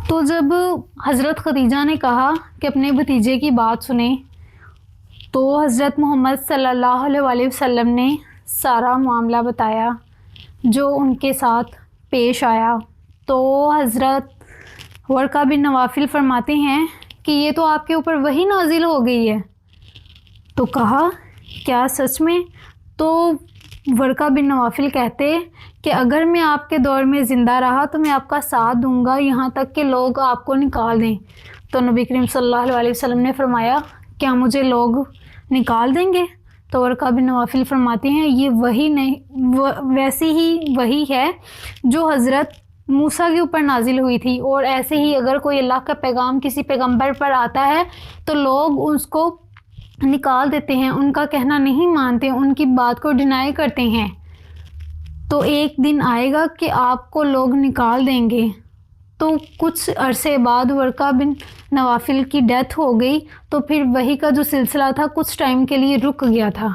تو جب حضرت خدیجہ نے کہا کہ اپنے بھتیجے کی بات سنیں تو حضرت محمد صلی اللہ علیہ وسلم نے سارا معاملہ بتایا جو ان کے ساتھ پیش آیا۔ تو حضرت ورقہ بن نوافل فرماتے ہیں کہ یہ تو آپ کے اوپر وحی نازل ہو گئی ہے۔ تو کہا کیا سچ میں؟ تو ورقہ بن نوافل کہتے کہ اگر میں آپ کے دور میں زندہ رہا تو میں آپ کا ساتھ دوں گا یہاں تک کہ لوگ آپ کو نکال دیں۔ تو نبی کریم صلی اللہ علیہ وسلم نے فرمایا کیا مجھے لوگ نکال دیں گے؟ تو ورقہ بن نوافل فرماتے ہیں یہ وحی نہیں، ویسی ہی وحی ہے جو حضرت موسیٰ کے اوپر نازل ہوئی تھی، اور ایسے ہی اگر کوئی اللہ کا پیغام کسی پیغمبر پر آتا ہے تو لوگ اس کو نکال دیتے ہیں، ان کا کہنا نہیں مانتے، ان کی بات کو ڈینائی کرتے ہیں۔ تو ایک دن آئے گا کہ آپ کو لوگ نکال دیں گے۔ تو کچھ عرصے بعد ورقہ بن نوافل کی ڈیتھ ہو گئی، تو پھر وحی کا جو سلسلہ تھا کچھ ٹائم کے لیے رک گیا تھا۔